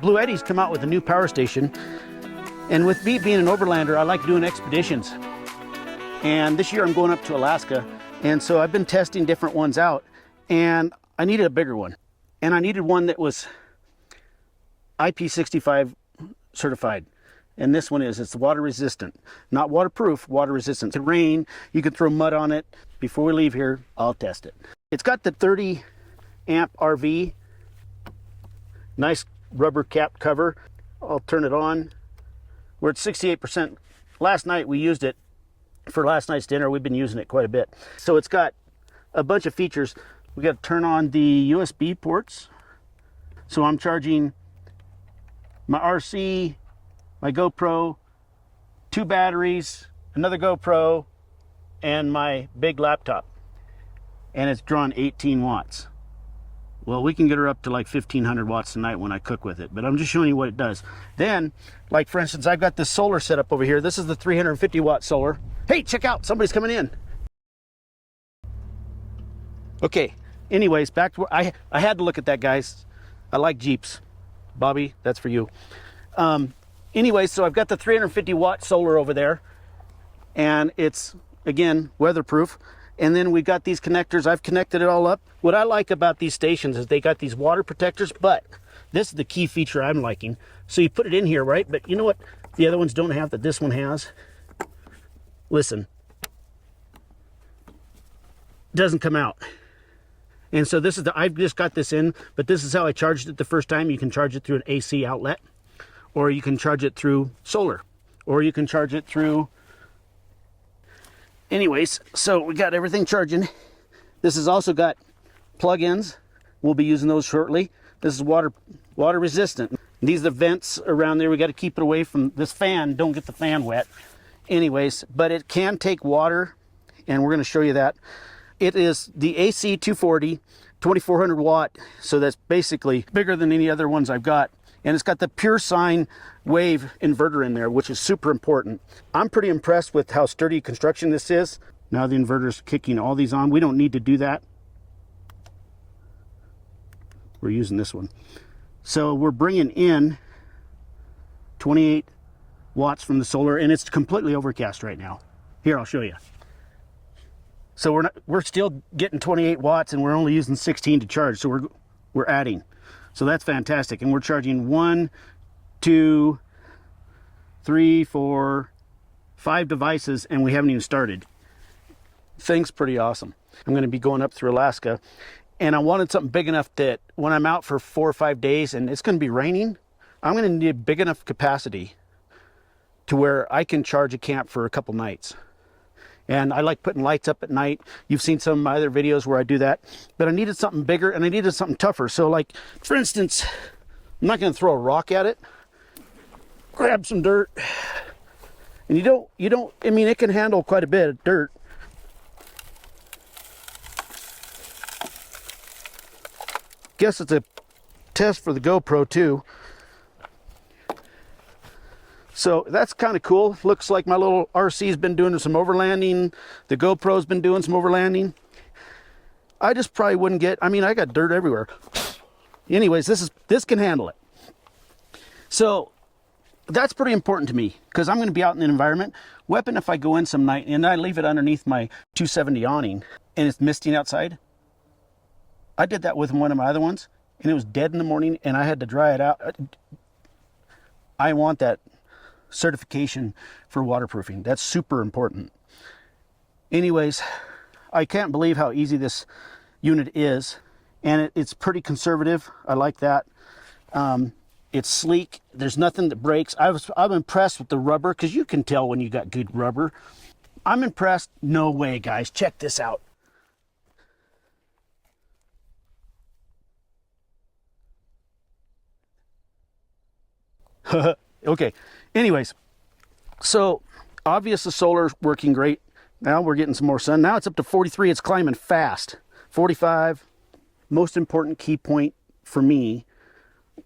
Bluetti's come out with a new power station. And with me being an overlander, I like doing expeditions. And this year I'm going up to Alaska. And so I've been testing different ones out. And I needed a bigger one. And I needed one that was IP65 certified. And this one is, it's water resistant. Not waterproof, water resistant. It can rain, you can throw mud on it. Before we leave here, I'll test it. It's got the 30 amp RV. Nice rubber cap cover. I'll turn it on. We're at 68%. Last night we used it for last night's dinner. We've been using it quite a bit. So it's got a bunch of features. We got to turn on the USB ports. So I'm charging my RC, my GoPro, 2 batteries, another GoPro, and my big laptop. And it's drawn 18 watts. Well, we can get her up to like 1500 watts tonight when I cook with it, but I'm just showing you what it does. Then, like for instance, I've got this solar set up over here. This is the 350 watt solar. Hey, check out, somebody's coming in. Okay, anyways, back to where I had to look at that, guys. I like Jeeps. Bobby, that's for you. Anyway, so I've got the 350 watt solar over there, and it's, again, weatherproof. And then we got these connectors. I've connected it all up. What I like about these stations is they got these water protectors, but this is the key feature I'm liking. So you put it in here, right? But you know what the other ones don't have that this one has? Listen. It doesn't come out. And so this is I've just got this in, but this is how I charged it the first time. You can charge it through an AC outlet, or you can charge it through solar, or you can charge it through... Anyways, so we got everything charging. This has also got plug-ins. We'll be using those shortly. This is water resistant. These are the vents around there. We got to keep it away from this fan. Don't get the fan wet. Anyways, but it can take water, and we're going to show you that. It is the AC240 2400 watt, so that's basically bigger than any other ones I've got. And it's got the pure sine wave inverter in there, which is super important. I'm pretty impressed with how sturdy construction this is. Now the inverter's kicking all these on. We don't need to do that. We're using this one. So we're bringing in 28 watts from the solar, and it's completely overcast right now. Here, I'll show you. So we're still getting 28 watts, and we're only using 16 to charge. So we're adding. So that's fantastic. And we're charging 1, 2, 3, 4, 5 devices, and we haven't even started. Thing's pretty awesome. I'm going to be going up through Alaska, and I wanted something big enough that when I'm out for 4 or 5 days and it's going to be raining, I'm going to need a big enough capacity to where I can charge a camp for a couple nights. And I like putting lights up at night. You've seen some of my other videos where I do that. But I needed something bigger, and I needed something tougher. So like, for instance, I'm not going to throw a rock at it. Grab some dirt. And I mean, it can handle quite a bit of dirt. Guess it's a test for the GoPro too. So that's kind of cool. Looks like my little RC's been doing some overlanding. The GoPro's been doing some overlanding. I just probably wouldn't get, I mean, I got dirt everywhere. Anyways, this can handle it. So that's pretty important to me because I'm going to be out in the environment. Weapon, if I go in some night and I leave it underneath my 270 awning and it's misting outside. I did that with one of my other ones and it was dead in the morning and I had to dry it out. I want that certification for waterproofing. That's super important. Anyways, I can't believe how easy this unit is, and it's pretty conservative. I like that. It's sleek. There's nothing that breaks. I'm impressed with the rubber because you can tell when you got good rubber. I'm impressed. No way, guys. Check this out. Okay. Anyways, so obvious the solar's working great. Now we're getting some more sun. Now it's up to 43. It's climbing fast. 45. Most important key point for me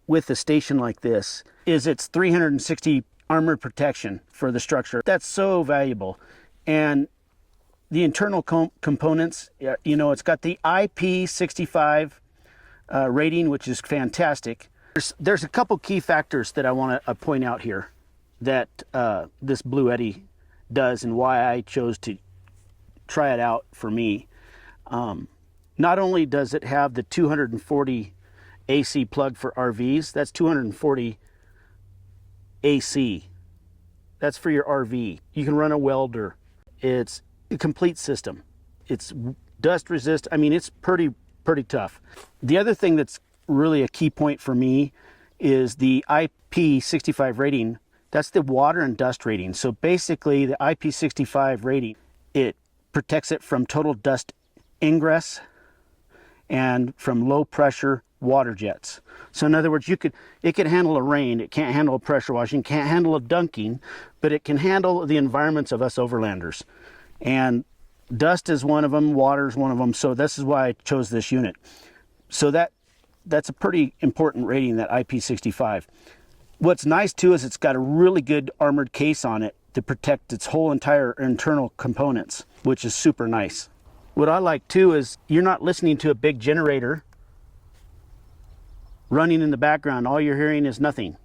with a station like this is its 360 armored protection for the structure. That's so valuable. And the internal components, you know, it's got the IP65 rating, which is fantastic. There's a couple key factors that I want to point out here that this Bluetti does and why I chose to try it out for me. Not only does it have the 240 AC plug for RVs, that's 240 AC. That's for your RV. You can run a welder. It's a complete system. It's dust resist. I mean, it's pretty tough. The other thing that's really a key point for me is the IP65 rating. That's the water and dust rating. So basically the IP65 rating, it protects it from total dust ingress and from low pressure water jets. So in other words, it can handle a rain, it can't handle a pressure washing, can't handle a dunking, but it can handle the environments of us overlanders. And dust is one of them, water is one of them. So this is why I chose this unit. So that's a pretty important rating, that IP65. What's nice too is it's got a really good armored case on it to protect its whole entire internal components, which is super nice. What I like too is you're not listening to a big generator running in the background. All you're hearing is nothing.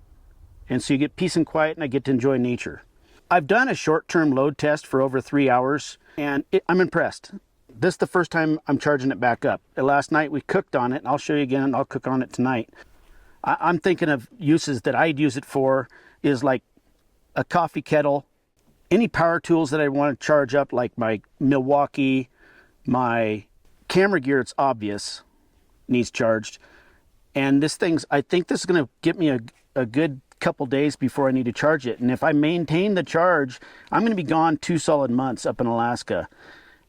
And so you get peace and quiet, and I get to enjoy nature. I've done a short-term load test for over 3 hours, and I'm impressed. This is the first time I'm charging it back up. Last night we cooked on it, and I'll show you again, and I'll cook on it tonight. I'm thinking of uses that I'd use it for is like a coffee kettle, any power tools that I want to charge up, like my Milwaukee, my camera gear, it's obvious, needs charged. And this I think this is going to get me a good couple days before I need to charge it. And if I maintain the charge, I'm going to be gone 2 solid months up in Alaska.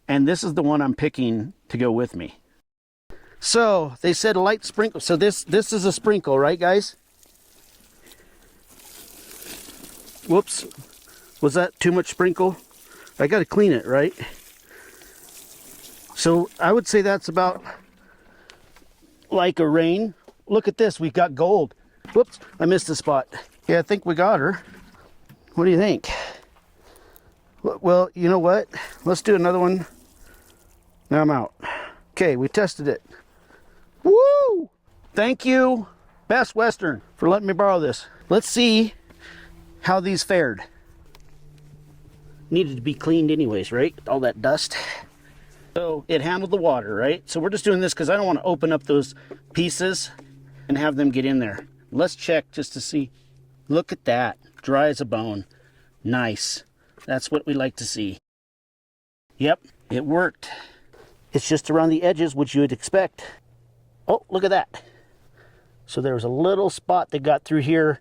And this is the one I'm picking to go with me. So they said a light sprinkle. So this is a sprinkle, right guys? Whoops. Was that too much sprinkle? I got to clean it, right? So I would say that's about like a rain. Look at this, we got gold. Whoops, I missed a spot. Yeah, I think we got her. What do you think? Well, you know what? Let's do another one. Now I'm out. Okay, we tested it. Woo! Thank you, Best Western, for letting me borrow this. Let's see how these fared. Needed to be cleaned anyways, right? All that dust. So it handled the water, right? So we're just doing this because I don't want to open up those pieces and have them get in there. Let's check just to see. Look at that, dry as a bone. Nice. That's what we like to see. Yep, it worked. It's just around the edges, which you would expect. Oh, look at that. So there was a little spot that got through here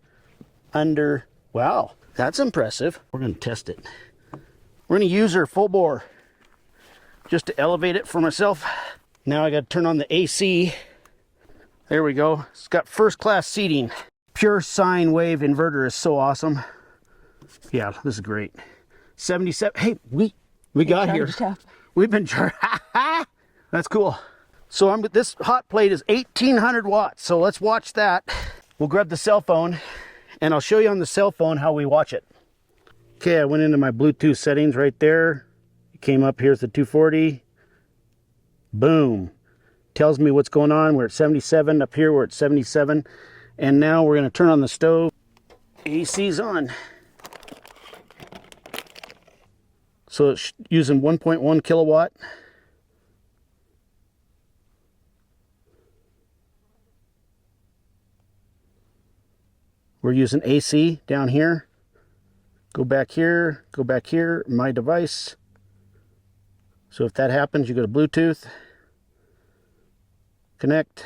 under. Wow, that's impressive. We're going to test it. We're going to use her full bore just to elevate it for myself. Now I got to turn on the AC. There we go. It's got first class seating. Pure sine wave inverter is so awesome. Yeah, this is great. 77. Hey, we got here. We've been charged. That's cool. So this hot plate is 1800 watts. So let's watch that. We'll grab the cell phone and I'll show you on the cell phone how we watch it. Okay, I went into my Bluetooth settings right there. It came up, here's the 240. Boom. Tells me what's going on. We're at 77. Up here we're at 77. And now we're going to turn on the stove. AC's on. So it's using 1.1 kilowatt. We're using AC down here. Go back here, my device. So if that happens, you go to Bluetooth, connect,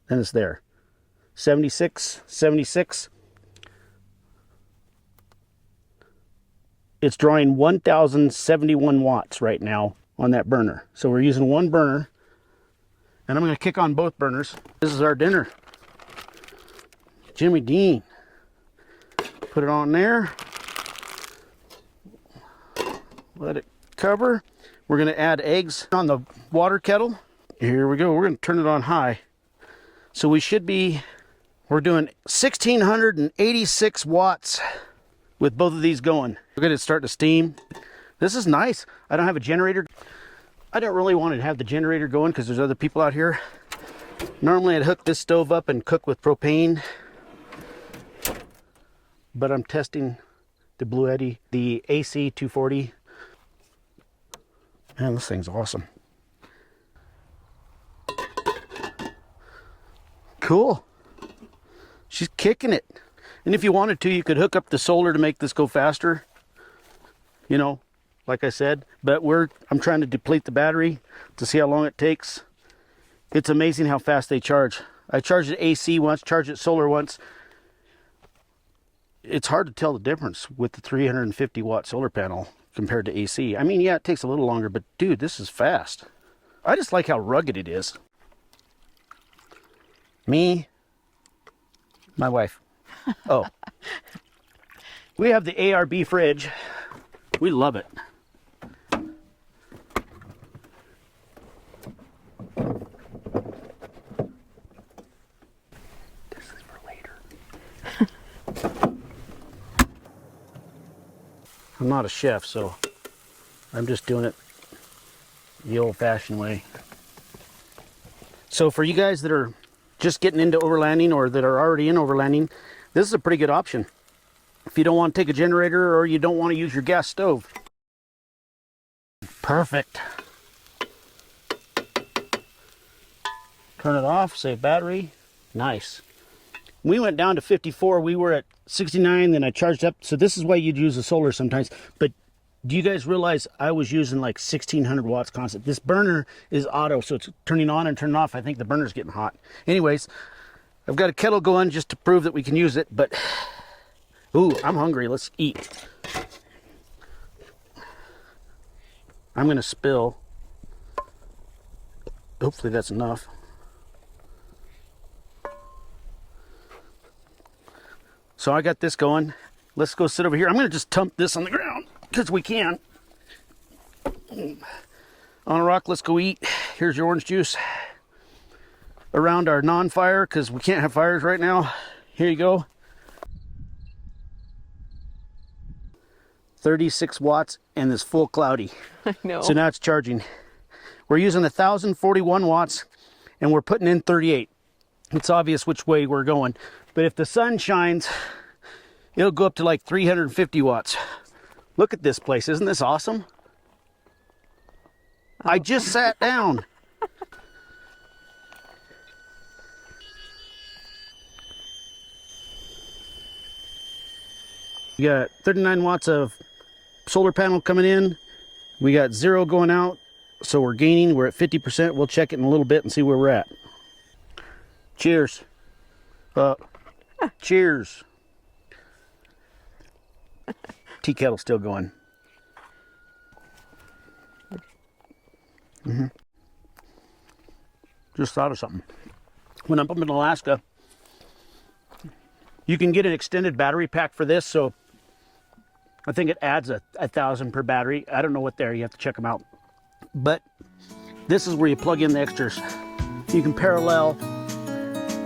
and it's there. 76, 76. It's drawing 1071 watts right now on that burner. So we're using one burner, and I'm going to kick on both burners. This is our dinner. Jimmy Dean. Put it on there. Let it cover. We're going to add eggs on the water kettle. Here we go. We're going to turn it on high. So we're doing 1686 watts with both of these going. Look at it start to steam. This is nice. I don't have a generator. I don't really want to have the generator going because there's other people out here. Normally I'd hook this stove up and cook with propane, but I'm testing the Bluetti, the AC240. Man, this thing's awesome. Cool. She's kicking it. And if you wanted to, you could hook up the solar to make this go faster. You know, like I said, but I'm trying to deplete the battery to see how long it takes. It's amazing how fast they charge. I charged it AC once, charged it solar once. It's hard to tell the difference with the 350 watt solar panel compared to AC. I mean, yeah, it takes a little longer, but dude, this is fast. I just like how rugged it is. Me, my wife. Oh. We have the ARB fridge. We love it. This is for later. I'm not a chef, so I'm just doing it the old-fashioned way. So for you guys that are just getting into overlanding or that are already in overlanding, this is a pretty good option. If you don't want to take a generator or you don't want to use your gas stove. Perfect. Turn it off, save battery. Nice. We went down to 54. We were at 69, then I charged up. So this is why you'd use the solar sometimes. But do you guys realize I was using like 1600 watts constant? This burner is auto, so it's turning on and turning off. I think the burner's getting hot. Anyways, I've got a kettle going just to prove that we can use it, but ooh, I'm hungry. Let's eat. I'm gonna spill. Hopefully that's enough. So I got this going. Let's go sit over here. I'm gonna just dump this on the ground because we can. On a rock, let's go eat. Here's your orange juice. Around our non-fire, because we can't have fires right now. Here you go. 36 watts and it's full cloudy. I know. So now it's charging. We're using 1041 watts and we're putting in 38. It's obvious which way we're going. But if the sun shines, it'll go up to like 350 watts. Look at this place. Isn't this awesome? Oh. I just sat down. We got 39 watts of solar panel coming in. We got 0 going out. So we're gaining. We're at 50%. We'll check it in a little bit and see where we're at. Cheers. Cheers. Tea kettle still going. Just thought of something. When I'm up in Alaska, you can get an extended battery pack for this. So I think it adds 1,000 per battery. I don't know what you have to check them out. But this is where you plug in the extras. You can parallel.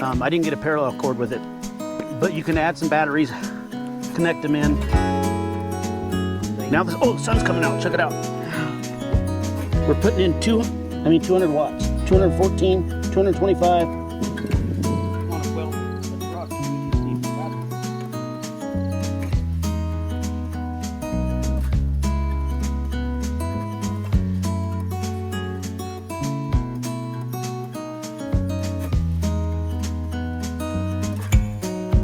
I didn't get a parallel cord with it, but you can add some batteries, connect them in. Now this, oh, the sun's coming out, check it out. We're putting in 200 watts, 214, 225,